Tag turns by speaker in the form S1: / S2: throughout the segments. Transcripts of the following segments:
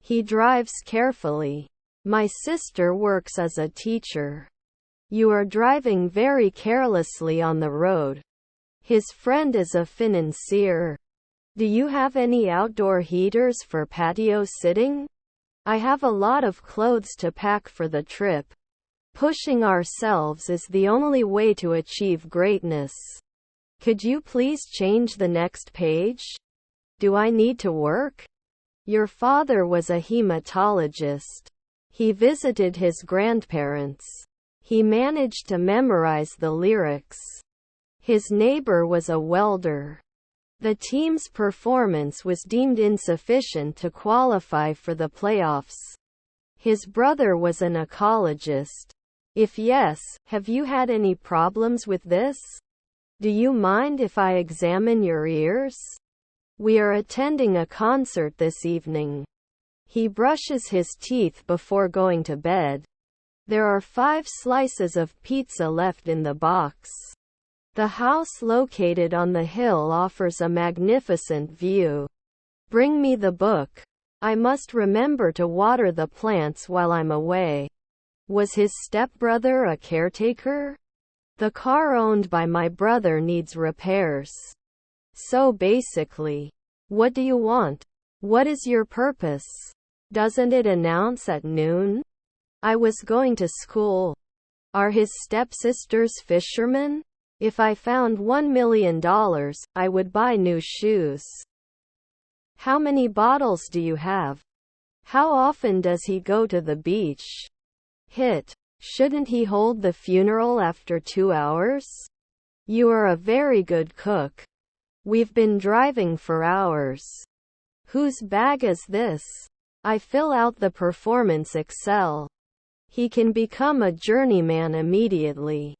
S1: He drives carefully. My sister works as a teacher. You are driving very carelessly on the road. His friend is a financier. Do you have any outdoor heaters for patio sitting? I have a lot of clothes to pack for the trip. Pushing ourselves is the only way to achieve greatness. Could you please change the next page? Do I need to work? Your father was a hematologist. He visited his grandparents. He managed to memorize the lyrics. His neighbor was a welder. The team's performance was deemed insufficient to qualify for the playoffs. His brother was an ecologist. If yes, have you had any problems with this? Do you mind if I examine your ears? We are attending a concert this evening. He brushes his teeth before going to bed. There are 5 slices of pizza left in the box. The house located on the hill offers a magnificent view. Bring me the book. I must remember to water the plants while I'm away. Was his stepbrother a caretaker? The car owned by my brother needs repairs. So basically, what do you want? What is your purpose? Doesn't it announce at noon? I was going to school. Are his stepsisters fishermen? If I found $1 million, I would buy new shoes. How many bottles do you have? How often does he go to the beach? Shouldn't he hold the funeral after 2 hours? You are a very good cook. We've been driving for hours. Whose bag is this? I fill out the performance Excel. He can become a journeyman immediately.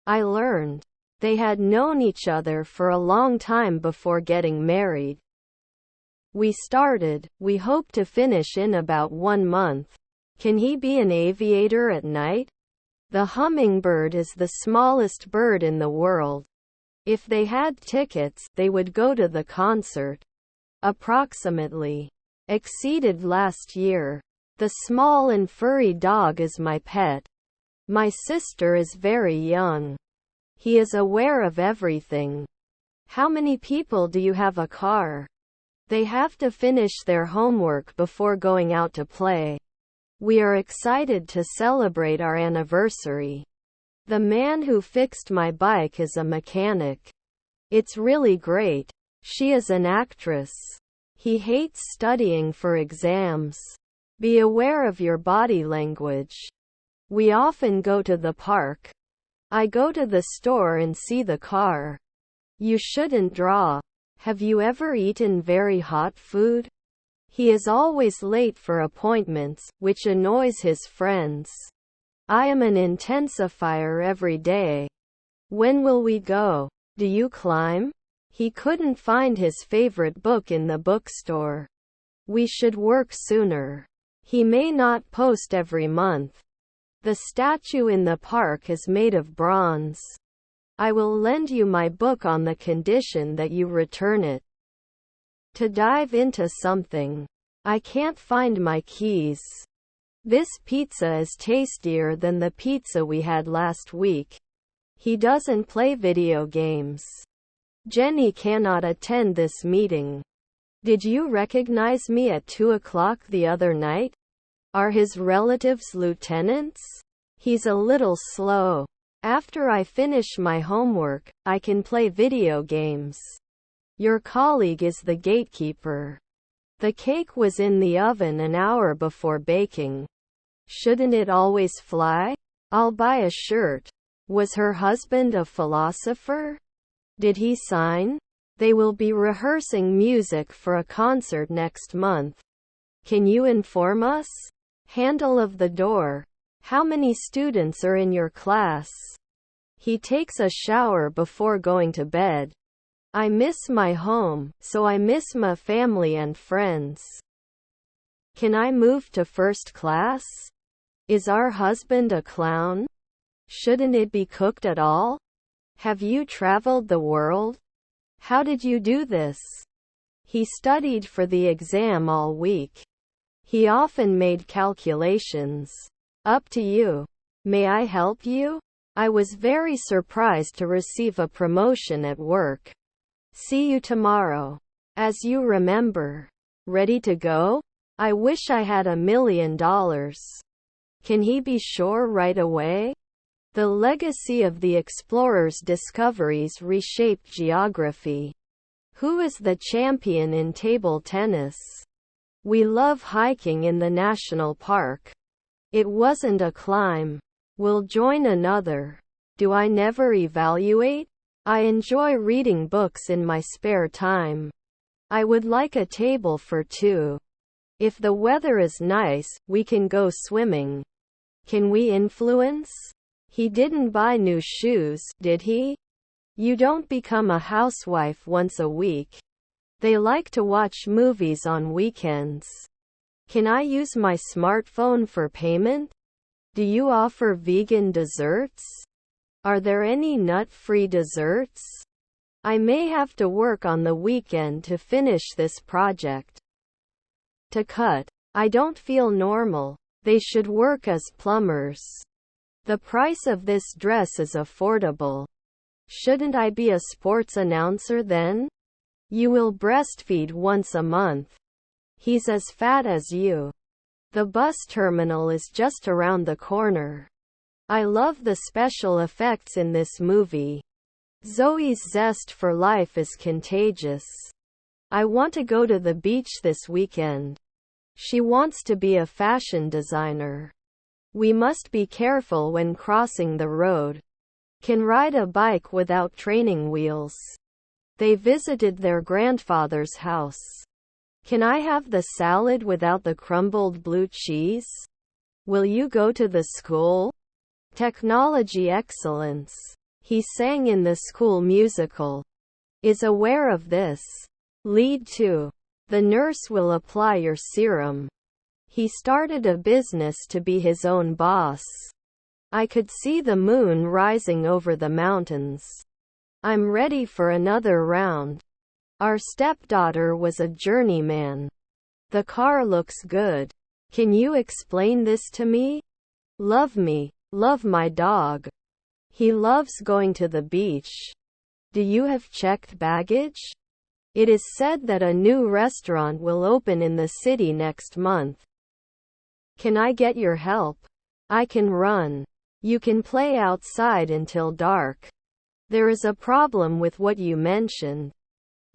S1: I learned. They had known each other for a long time before getting married. We hope to finish in about 1 month. Can he be an aviator at night? The hummingbird is the smallest bird in the world. If they had tickets, they would go to the concert. Approximately. Exceeded last year. The small and furry dog is my pet. My sister is very young. He is aware of everything. How many people do you have a car? They have to finish their homework before going out to play. We are excited to celebrate our anniversary. The man who fixed my bike is a mechanic. It's really great. She is an actress. He hates studying for exams. Be aware of your body language. We often go to the park. I go to the store and see the car. You shouldn't draw. Have you ever eaten very hot food? He is always late for appointments, which annoys his friends. I am an intensifier every day. When will we go? Do you climb? He couldn't find his favorite book in the bookstore. We should work sooner. He may not post every month. The statue in the park is made of bronze. I will lend you my book on the condition that you return it. To dive into something. I can't find my keys. This pizza is tastier than the pizza we had last week. He doesn't play video games. Jenny cannot attend this meeting. Did you recognize me at 2 o'clock the other night? Are his relatives lieutenants? He's a little slow. After I finish my homework, I can play video games. Your colleague is the gatekeeper. The cake was in the oven an hour before baking. Shouldn't it always fly? I'll buy a shirt. Was her husband a philosopher? Did he sign? They will be rehearsing music for a concert next month. Can you inform us? Handle of the door. How many students are in your class? He takes a shower before going to bed. I miss my home, so I miss my family and friends. Can I move to first class? Is our husband a clown? Shouldn't it be cooked at all? Have you traveled the world? How did you do this? He studied for the exam all week. He often made calculations. Up to you. May I help you? I was very surprised to receive a promotion at work. See you tomorrow. As you remember. Ready to go? I wish I had $1 million. Can he be sure right away? The legacy of the explorers' discoveries reshaped geography. Who is the champion in table tennis? We love hiking in the national park. It wasn't a climb. We'll join another. Do I never evaluate? I enjoy reading books in my spare time. I would like a table for two. If the weather is nice, we can go swimming. Can we influence? He didn't buy new shoes, did he? You don't become a housewife once a week. They like to watch movies on weekends. Can I use my smartphone for payment? Do you offer vegan desserts? Are there any nut-free desserts? I may have to work on the weekend to finish this project. To cut. I don't feel normal. They should work as plumbers. The price of this dress is affordable. Shouldn't I be a sports announcer then? You will breastfeed once a month. He's as fat as you. The bus terminal is just around the corner. I love the special effects in this movie. Zoe's zest for life is contagious. I want to go to the beach this weekend. She wants to be a fashion designer. We must be careful when crossing the road. Can ride a bike without training wheels. They visited their grandfather's house. Can I have the salad without the crumbled blue cheese? Will you go to the school? Technology excellence. He sang in the school musical. Is aware of this. Lead 2. The nurse will apply your serum. He started a business to be his own boss. I could see the moon rising over the mountains. I'm ready for another round. Our stepdaughter was a journeyman. The car looks good. Can you explain this to me? Love me. Love my dog. He loves going to the beach. Do you have checked baggage? It is said that a new restaurant will open in the city next month. Can I get your help? I can run. You can play outside until dark. There is a problem with what you mentioned.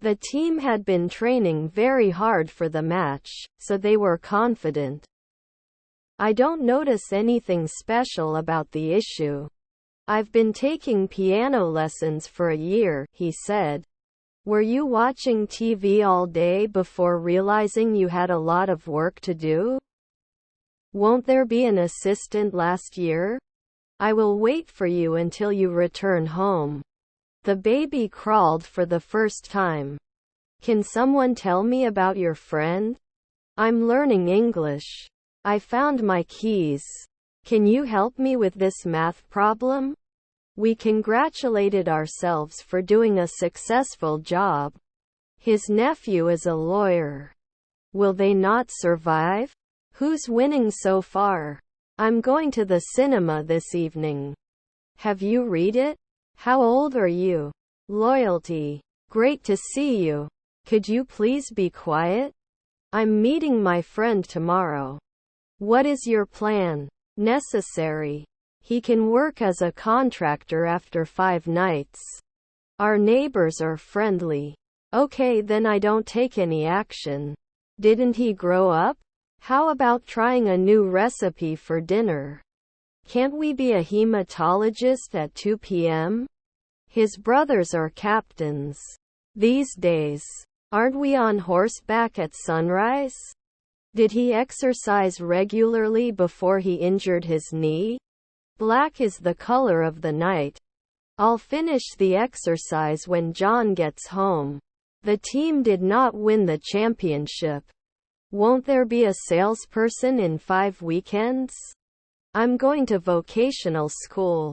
S1: The team had been training very hard for the match, so they were confident. I don't notice anything special about the issue. I've been taking piano lessons for a year, he said. Were you watching TV all day before realizing you had a lot of work to do? Won't there be an assistant last year? I will wait for you until you return home. The baby crawled for the first time. Can someone tell me about your friend? I'm learning English. I found my keys. Can you help me with this math problem? We congratulated ourselves for doing a successful job. His nephew is a lawyer. Will they not survive? Who's winning so far? I'm going to the cinema this evening. Have you read it? How old are you? Loyalty. Great to see you. Could you please be quiet? I'm meeting my friend tomorrow. What is your plan? Necessary. He can work as a contractor after 5 nights. Our neighbors are friendly. Okay, then I don't take any action. Didn't he grow up? How about trying a new recipe for dinner? Can't we be a hematologist at 2 p.m.? His brothers are captains. These days. Aren't we on horseback at sunrise? Did he exercise regularly before he injured his knee? Black is the color of the night. I'll finish the exercise when John gets home. The team did not win the championship. Won't there be a salesperson in 5 weekends? I'm going to vocational school.